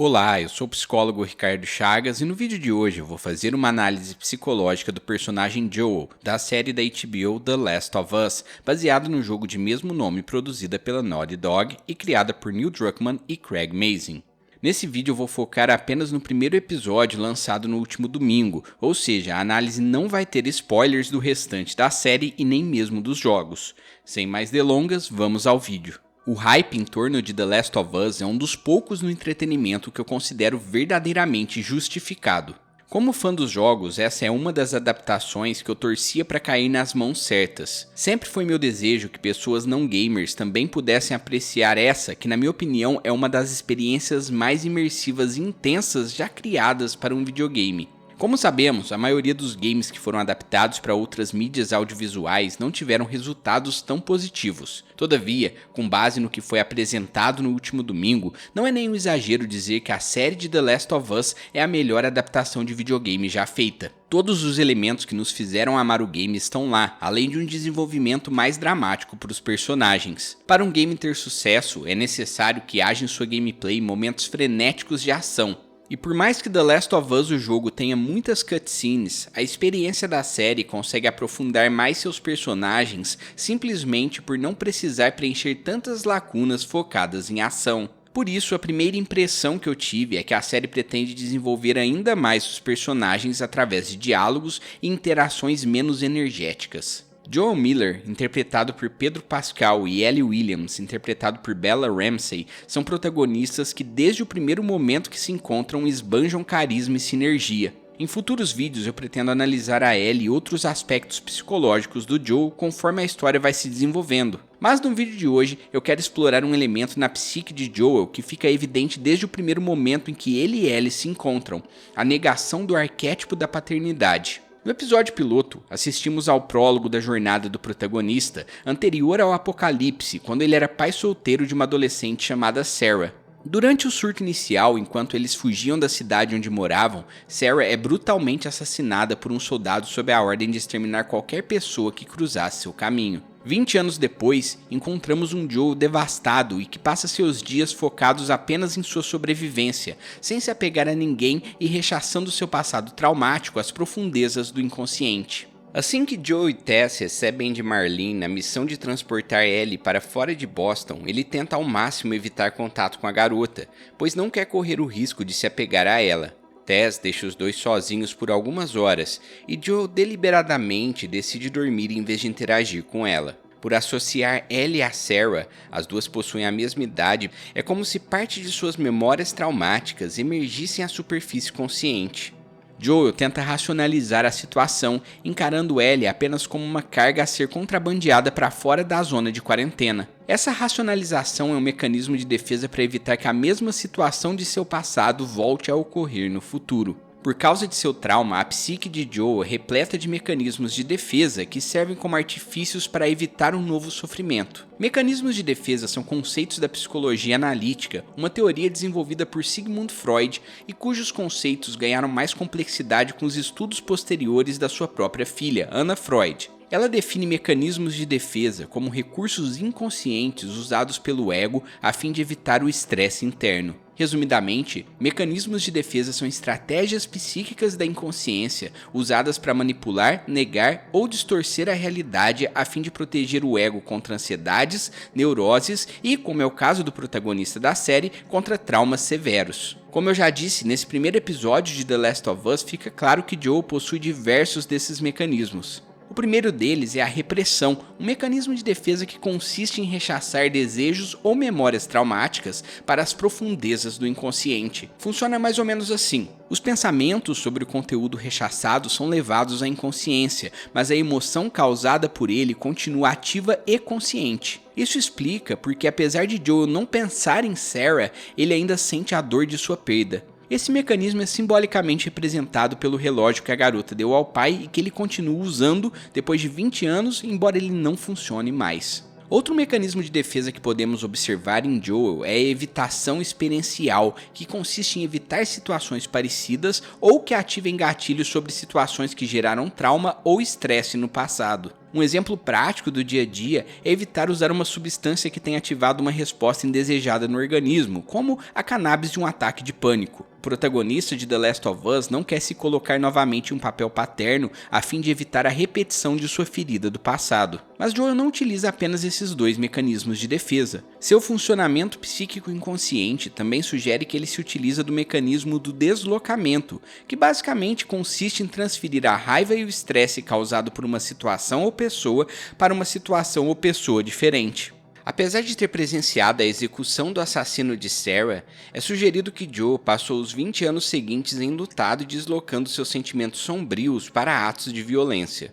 Olá, eu sou o psicólogo Ricardo Chagas e no vídeo de hoje eu vou fazer uma análise psicológica do personagem Joel, da série da HBO The Last of Us, baseado no jogo de mesmo nome produzida pela Naughty Dog e criada por Neil Druckmann e Craig Mazin. Nesse vídeo eu vou focar apenas no primeiro episódio lançado no último domingo, ou seja, a análise não vai ter spoilers do restante da série e nem mesmo dos jogos. Sem mais delongas, vamos ao vídeo. O hype em torno de The Last of Us é um dos poucos no entretenimento que eu considero verdadeiramente justificado. Como fã dos jogos, essa é uma das adaptações que eu torcia para cair nas mãos certas. Sempre foi meu desejo que pessoas não gamers também pudessem apreciar essa, que na minha opinião é uma das experiências mais imersivas e intensas já criadas para um videogame. Como sabemos, a maioria dos games que foram adaptados para outras mídias audiovisuais não tiveram resultados tão positivos. Todavia, com base no que foi apresentado no último domingo, não é nenhum exagero dizer que a série de The Last of Us é a melhor adaptação de videogame já feita. Todos os elementos que nos fizeram amar o game estão lá, além de um desenvolvimento mais dramático para os personagens. Para um game ter sucesso, é necessário que haja em sua gameplay momentos frenéticos de ação. E por mais que The Last of Us o jogo tenha muitas cutscenes, a experiência da série consegue aprofundar mais seus personagens simplesmente por não precisar preencher tantas lacunas focadas em ação. Por isso, a primeira impressão que eu tive é que a série pretende desenvolver ainda mais os personagens através de diálogos e interações menos energéticas. Joel Miller, interpretado por Pedro Pascal, e Ellie Williams, interpretado por Bella Ramsey, são protagonistas que desde o primeiro momento que se encontram esbanjam carisma e sinergia. Em futuros vídeos eu pretendo analisar a Ellie e outros aspectos psicológicos do Joel conforme a história vai se desenvolvendo. Mas no vídeo de hoje eu quero explorar um elemento na psique de Joel que fica evidente desde o primeiro momento em que ele e Ellie se encontram, a negação do arquétipo da paternidade. No episódio piloto, assistimos ao prólogo da jornada do protagonista, anterior ao apocalipse, quando ele era pai solteiro de uma adolescente chamada Sarah. Durante o surto inicial, enquanto eles fugiam da cidade onde moravam, Sarah é brutalmente assassinada por um soldado sob a ordem de exterminar qualquer pessoa que cruzasse seu caminho. 20 anos depois, encontramos um Joel devastado e que passa seus dias focados apenas em sua sobrevivência, sem se apegar a ninguém e rechaçando seu passado traumático às profundezas do inconsciente. Assim que Joel e Tess recebem de Marlene a missão de transportar Ellie para fora de Boston, ele tenta ao máximo evitar contato com a garota, pois não quer correr o risco de se apegar a ela. Tess deixa os dois sozinhos por algumas horas e Joel deliberadamente decide dormir em vez de interagir com ela. Por associar Ellie a Sarah, as duas possuem a mesma idade, é como se parte de suas memórias traumáticas emergissem à superfície consciente. Joel tenta racionalizar a situação, encarando Ellie apenas como uma carga a ser contrabandeada para fora da zona de quarentena. Essa racionalização é um mecanismo de defesa para evitar que a mesma situação de seu passado volte a ocorrer no futuro. Por causa de seu trauma, a psique de Joel é repleta de mecanismos de defesa que servem como artifícios para evitar um novo sofrimento. Mecanismos de defesa são conceitos da psicologia analítica, uma teoria desenvolvida por Sigmund Freud e cujos conceitos ganharam mais complexidade com os estudos posteriores da sua própria filha, Anna Freud. Ela define mecanismos de defesa como recursos inconscientes usados pelo ego a fim de evitar o estresse interno. Resumidamente, mecanismos de defesa são estratégias psíquicas da inconsciência usadas para manipular, negar ou distorcer a realidade a fim de proteger o ego contra ansiedades, neuroses e, como é o caso do protagonista da série, contra traumas severos. Como eu já disse, nesse primeiro episódio de The Last of Us fica claro que Joel possui diversos desses mecanismos. O primeiro deles é a repressão, um mecanismo de defesa que consiste em rechaçar desejos ou memórias traumáticas para as profundezas do inconsciente. Funciona mais ou menos assim. Os pensamentos sobre o conteúdo rechaçado são levados à inconsciência, mas a emoção causada por ele continua ativa e consciente. Isso explica porque, apesar de Joel não pensar em Sarah, ele ainda sente a dor de sua perda. Esse mecanismo é simbolicamente representado pelo relógio que a garota deu ao pai e que ele continua usando depois de 20 anos, embora ele não funcione mais. Outro mecanismo de defesa que podemos observar em Joel é a evitação experiencial, que consiste em evitar situações parecidas ou que ativem gatilhos sobre situações que geraram trauma ou estresse no passado. Um exemplo prático do dia a dia é evitar usar uma substância que tenha ativado uma resposta indesejada no organismo, como a cannabis de um ataque de pânico. O protagonista de The Last of Us não quer se colocar novamente em um papel paterno a fim de evitar a repetição de sua ferida do passado. Mas Joel não utiliza apenas esses dois mecanismos de defesa. Seu funcionamento psíquico inconsciente também sugere que ele se utiliza do mecanismo do deslocamento, que basicamente consiste em transferir a raiva e o estresse causado por uma situação ou pessoa para uma situação ou pessoa diferente. Apesar de ter presenciado a execução do assassino de Sarah, é sugerido que Joel passou os 20 anos seguintes enlutado e deslocando seus sentimentos sombrios para atos de violência.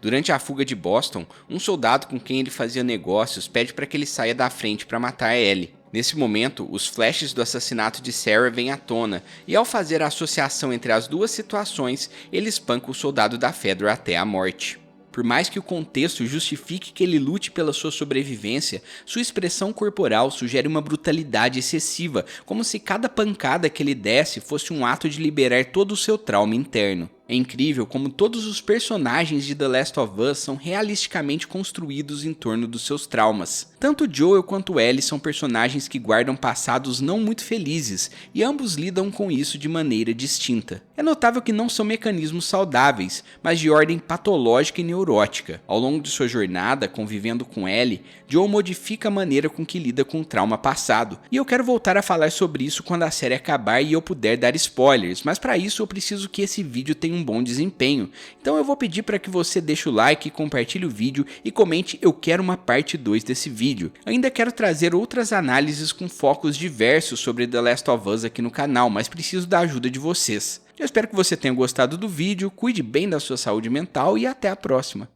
Durante a fuga de Boston, um soldado com quem ele fazia negócios pede para que ele saia da frente para matar Ellie. Nesse momento, os flashes do assassinato de Sarah vêm à tona, e ao fazer a associação entre as duas situações, ele espanca o soldado da Fedra até a morte. Por mais que o contexto justifique que ele lute pela sua sobrevivência, sua expressão corporal sugere uma brutalidade excessiva, como se cada pancada que ele desse fosse um ato de liberar todo o seu trauma interno. É incrível como todos os personagens de The Last of Us são realisticamente construídos em torno dos seus traumas. Tanto Joel quanto Ellie são personagens que guardam passados não muito felizes, e ambos lidam com isso de maneira distinta. É notável que não são mecanismos saudáveis, mas de ordem patológica e neurótica. Ao longo de sua jornada, convivendo com Ellie, Joel modifica a maneira com que lida com o trauma passado, e eu quero voltar a falar sobre isso quando a série acabar e eu puder dar spoilers, mas para isso eu preciso que esse vídeo tenha um bom desempenho. Então eu vou pedir para que você deixe o like, compartilhe o vídeo e comente "eu quero uma parte 2 desse vídeo". Ainda quero trazer outras análises com focos diversos sobre The Last of Us aqui no canal, mas preciso da ajuda de vocês. Eu espero que você tenha gostado do vídeo, cuide bem da sua saúde mental e até a próxima.